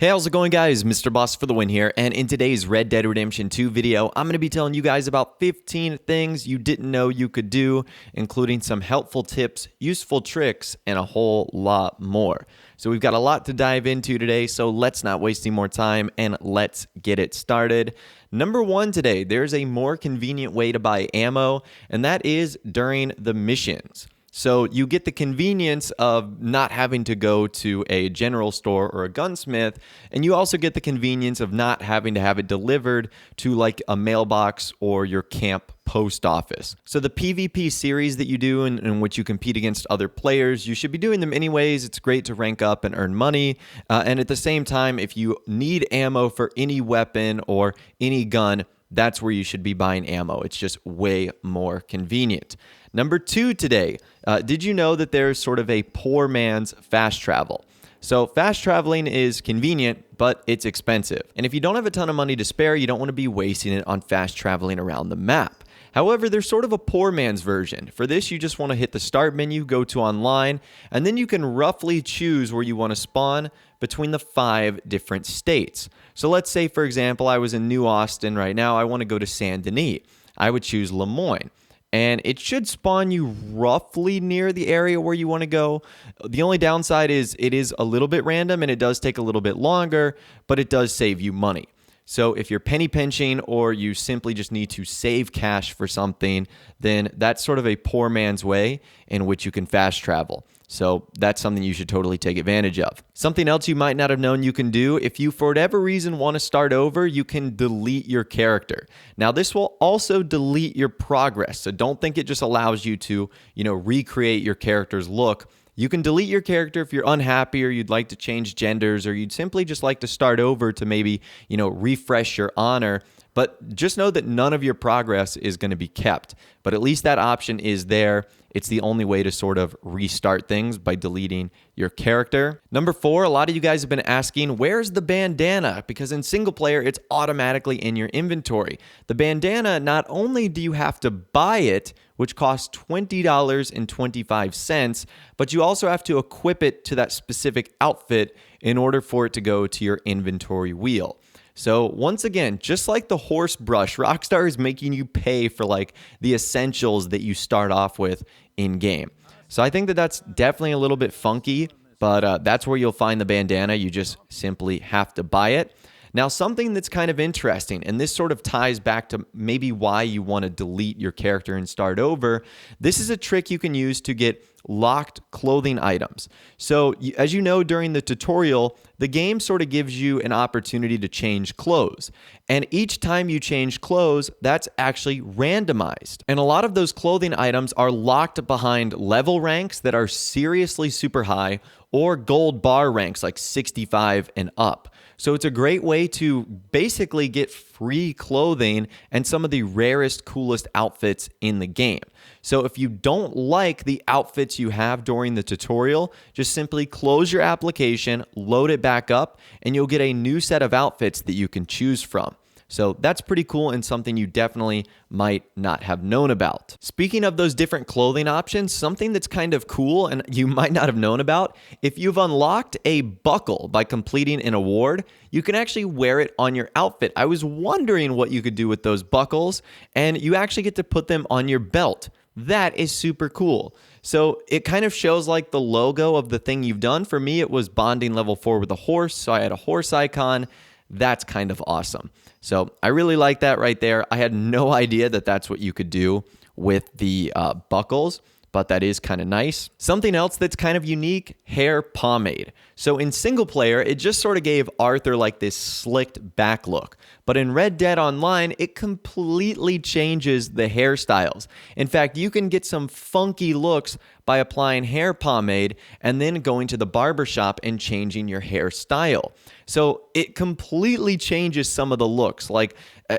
Hey, how's it going, guys? Mr. Boss for the win here, and in today's Red Dead Redemption 2 video, I'm going to be telling you guys about 15 things you didn't know you could do, including some helpful tips, useful tricks, and a whole lot more. So we've got a lot to dive into today, so let's not waste any more time, and let's get it started. Number one today, there's a more convenient way to buy ammo, and that is during the missions. So you get the convenience of not having to go to a general store or a gunsmith, and you also get the convenience of not having to have it delivered to like a mailbox or your camp post office. So the PvP series that you do in which you compete against other players, you should be doing them anyways. It's great to rank up and earn money. And at the same time, if you need ammo for any weapon or any gun, that's where you should be buying ammo. It's just way more convenient. Number two today, did you know that there's sort of a poor man's fast travel? So fast traveling is convenient, but it's expensive. And if you don't have a ton of money to spare, you don't want to be wasting it on fast traveling around the map. However, there's sort of a poor man's version. For this, you just want to hit the start menu, go to online, and then you can roughly choose where you want to spawn between the 5 different states. So let's say, for example, I was in New Austin right now. I want to go to Saint Denis. I would choose Lemoyne. And it should spawn you roughly near the area where you want to go. The only downside is it is a little bit random and it does take a little bit longer, but it does save you money. So if you're penny pinching or you simply just need to save cash for something, then that's sort of a poor man's way in which you can fast travel. So that's something you should totally take advantage of. Something else you might not have known you can do, if you for whatever reason want to start over, you can delete your character. Now this will also delete your progress. So don't think it just allows you to, recreate your character's look. You can delete your character if you're unhappy or you'd like to change genders or you'd simply just like to start over to maybe, refresh your honor. But just know that none of your progress is going to be kept. But at least that option is there. It's the only way to sort of restart things by deleting your character. Number 4, a lot of you guys have been asking, where's the bandana? Because in single player, it's automatically in your inventory. The bandana, not only do you have to buy it, which costs $20.25, but you also have to equip it to that specific outfit in order for it to go to your inventory wheel. So once again, just like the horse brush, Rockstar is making you pay for like the essentials that you start off with in game. So I think that that's definitely a little bit funky, but that's where you'll find the bandana. You just simply have to buy it. Now, something that's kind of interesting, and this sort of ties back to maybe why you want to delete your character and start over. This is a trick you can use to get locked clothing items. So as you know, during the tutorial, the game sort of gives you an opportunity to change clothes. And each time you change clothes, that's actually randomized. And a lot of those clothing items are locked behind level ranks that are seriously super high or gold bar ranks like 65 and up. So it's a great way to basically get free clothing and some of the rarest, coolest outfits in the game. So if you don't like the outfits you have during the tutorial, just simply close your application, load it back up, and you'll get a new set of outfits that you can choose from. So that's pretty cool and something you definitely might not have known about. Speaking of those different clothing options, something that's kind of cool and you might not have known about, if you've unlocked a buckle by completing an award, you can actually wear it on your outfit. I was wondering what you could do with those buckles, and you actually get to put them on your belt. That is super cool. So it kind of shows like the logo of the thing you've done. For me, it was bonding level 4 with a horse, so I had a horse icon. That's kind of awesome. So I really like that right there. I had no idea that that's what you could do with the buckles, but that is kind of nice. Something else that's kind of unique, hair pomade. So in single player, it just sort of gave Arthur like this slicked back look. But in Red Dead Online, it completely changes the hairstyles. In fact, you can get some funky looks by applying hair pomade and then going to the barbershop and changing your hairstyle. So it completely changes some of the looks. Like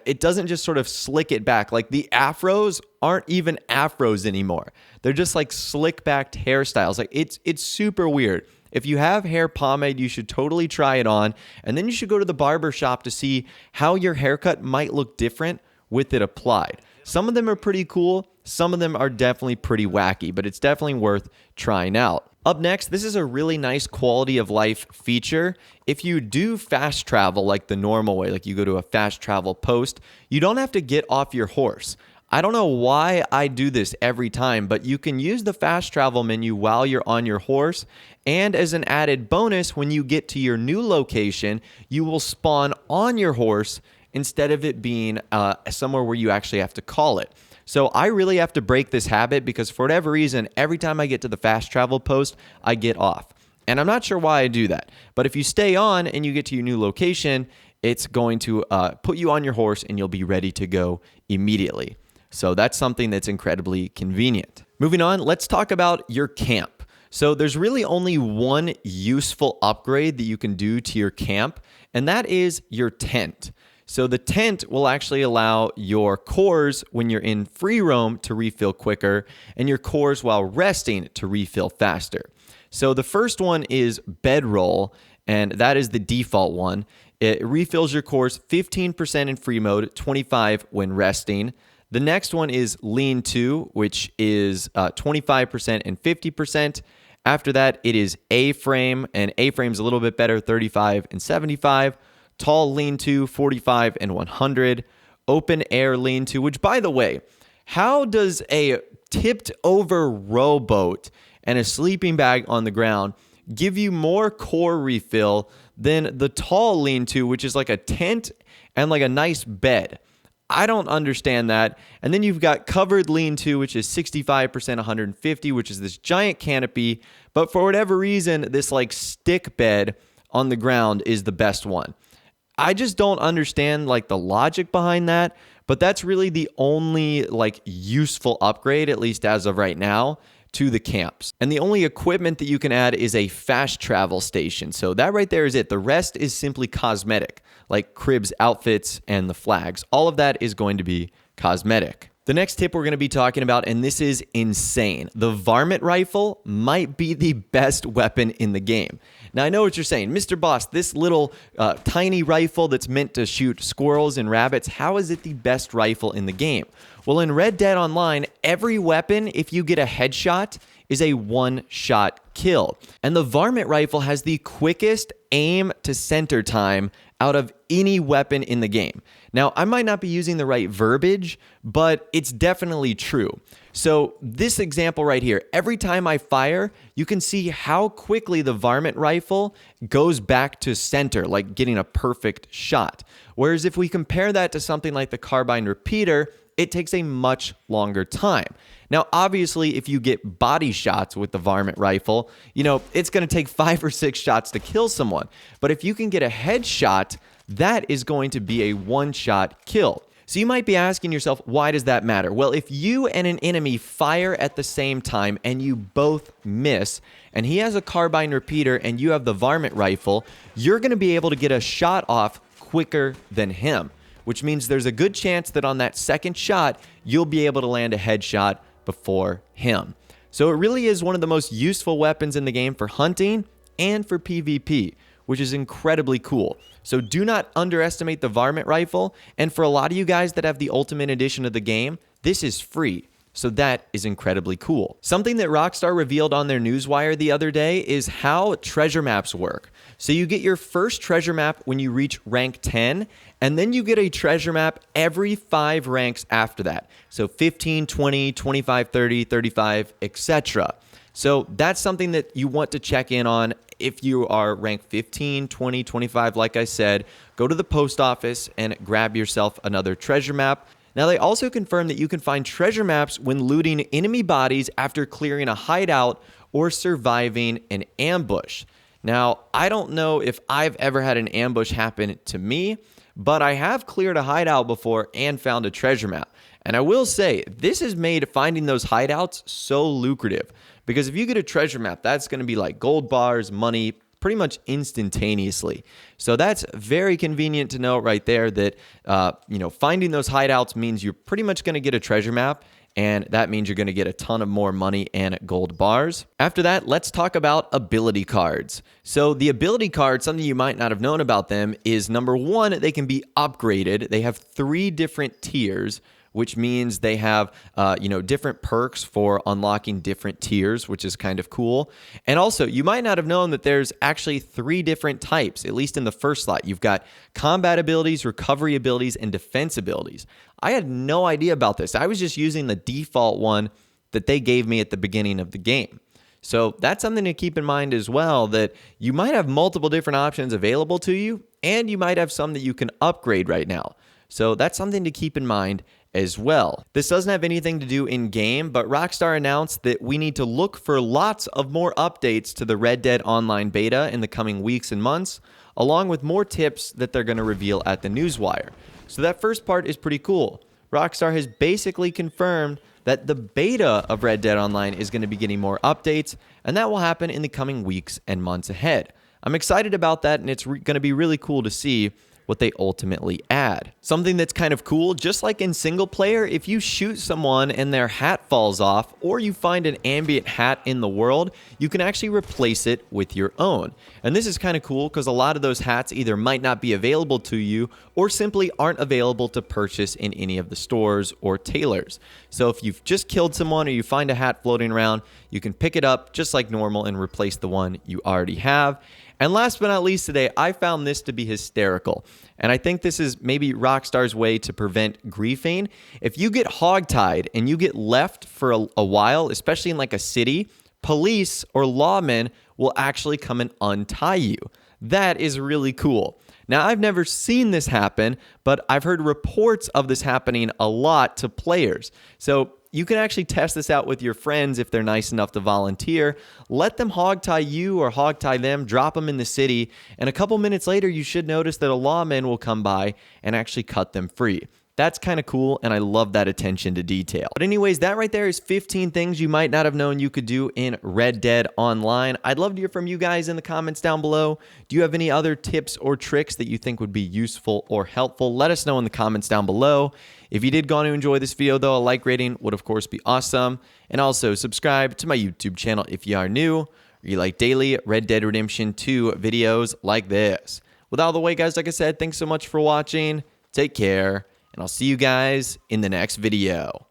it doesn't just sort of slick it back. Like the afros aren't even afros anymore. They're just like slick backed hairstyles. Like it's super weird. If you have hair pomade, you should totally try it on. And then you should go to the barber shop to see how your haircut might look different with it applied. Some of them are pretty cool. Some of them are definitely pretty wacky, but it's definitely worth trying out. Up next, this is a really nice quality of life feature. If you do fast travel like the normal way, like you go to a fast travel post, you don't have to get off your horse. I don't know why I do this every time, but you can use the fast travel menu while you're on your horse. And as an added bonus, when you get to your new location, you will spawn on your horse instead of it being somewhere where you actually have to call it. So I really have to break this habit because for whatever reason, every time I get to the fast travel post, I get off. And I'm not sure why I do that. But if you stay on and you get to your new location, it's going to put you on your horse and you'll be ready to go immediately. So that's something that's incredibly convenient. Moving on, let's talk about your camp. So there's really only one useful upgrade that you can do to your camp, and that is your tent. So the tent will actually allow your cores when you're in free roam to refill quicker, and your cores while resting to refill faster. So the first one is bedroll, and that is the default one. It refills your cores 15% in free mode, 25% when resting. The next one is lean to, which is 25% and 50%. After that, it is A-frame, and A-frame is a little bit better, 35 and 75. Tall lean-to, 45 and 100. Open air lean-to, which, by the way, how does a tipped-over rowboat and a sleeping bag on the ground give you more core refill than the tall lean-to, which is like a tent and like a nice bed? I don't understand that. And then you've got covered lean-to, which is 65%, 150, which is this giant canopy. But for whatever reason, this like stick bed on the ground is the best one. I just don't understand like the logic behind that, but that's really the only like useful upgrade, at least as of right now, to the camps. And the only equipment that you can add is a fast travel station. So that right there is it. The rest is simply cosmetic, like cribs, outfits, and the flags. All of that is going to be cosmetic. The next tip we're going to be talking about, and this is insane. The Varmint Rifle might be the best weapon in the game. Now, I know what you're saying. Mr. Boss, this little tiny rifle that's meant to shoot squirrels and rabbits, how is it the best rifle in the game? Well, in Red Dead Online, every weapon, if you get a headshot, is a one-shot kill. And the Varmint Rifle has the quickest aim to center time out of any weapon in the game. Now, I might not be using the right verbiage, but it's definitely true. So this example right here, every time I fire, you can see how quickly the Varmint Rifle goes back to center, like getting a perfect shot. Whereas if we compare that to something like the Carbine Repeater, it takes a much longer time. Now, obviously, if you get body shots with the Varmint Rifle, it's going to take 5 or 6 shots to kill someone. But if you can get a headshot, that is going to be a one-shot kill. So you might be asking yourself, why does that matter? Well, if you and an enemy fire at the same time and you both miss, and he has a Carbine Repeater and you have the Varmint Rifle, you're going to be able to get a shot off quicker than him, which means there's a good chance that on that second shot, you'll be able to land a headshot before him. So it really is one of the most useful weapons in the game for hunting and for PvP, which is incredibly cool. So do not underestimate the Varmint Rifle. And for a lot of you guys that have the Ultimate Edition of the game, this is free. So that is incredibly cool. Something that Rockstar revealed on their newswire the other day is how treasure maps work. So you get your first treasure map when you reach rank 10, and then you get a treasure map every 5 ranks after that. So 15, 20, 25, 30, 35, etc. So that's something that you want to check in on. If you are rank 15, 20, 25, like I said, go to the post office and grab yourself another treasure map. Now, they also confirmed that you can find treasure maps when looting enemy bodies after clearing a hideout or surviving an ambush. Now, I don't know if I've ever had an ambush happen to me, but I have cleared a hideout before and found a treasure map. And I will say, this has made finding those hideouts so lucrative. Because if you get a treasure map, that's going to be like gold bars, money, pretty much instantaneously. So that's very convenient to know right there that, finding those hideouts means you're pretty much going to get a treasure map, and that means you're going to get a ton of more money and gold bars. After that, let's talk about ability cards. So the ability cards, something you might not have known about them is, number one, they can be upgraded. They have 3 different tiers, which means they have, different perks for unlocking different tiers, which is kind of cool. And also, you might not have known that there's actually 3 different types, at least in the first slot. You've got combat abilities, recovery abilities, and defense abilities. I had no idea about this. I was just using the default one that they gave me at the beginning of the game. So that's something to keep in mind as well, that you might have multiple different options available to you, and you might have some that you can upgrade right now. So that's something to keep in mind as well. This doesn't have anything to do in game, but Rockstar announced that we need to look for lots of more updates to the Red Dead Online beta in the coming weeks and months, along with more tips that they're going to reveal at the newswire. So that first part is pretty cool. Rockstar has basically confirmed that the beta of Red Dead Online is going to be getting more updates, and that will happen in the coming weeks and months ahead. I'm excited about that, and it's going to be really cool to see what they ultimately add. Something that's kind of cool, just like in single player, if you shoot someone and their hat falls off, or you find an ambient hat in the world, you can actually replace it with your own. And this is kind of cool because a lot of those hats either might not be available to you or simply aren't available to purchase in any of the stores or tailors. So if you've just killed someone or you find a hat floating around, you can pick it up just like normal and replace the one you already have. And last but not least today, I found this to be hysterical. And I think this is maybe Rockstar's way to prevent griefing. If you get hogtied and you get left for a while, especially in like a city, police or lawmen will actually come and untie you. That is really cool. Now, I've never seen this happen, but I've heard reports of this happening a lot to players. So you can actually test this out with your friends if they're nice enough to volunteer. Let them hogtie you or hogtie them, drop them in the city, and a couple minutes later, you should notice that a lawman will come by and actually cut them free. That's kind of cool, and I love that attention to detail. But anyways, that right there is 15 things you might not have known you could do in Red Dead Online. I'd love to hear from you guys in the comments down below. Do you have any other tips or tricks that you think would be useful or helpful? Let us know in the comments down below. If you did go on to enjoy this video, though, a like rating would, of course, be awesome. And also, subscribe to my YouTube channel if you are new, or you like daily Red Dead Redemption 2 videos like this. With all the way, guys, like I said, thanks so much for watching. Take care. And I'll see you guys in the next video.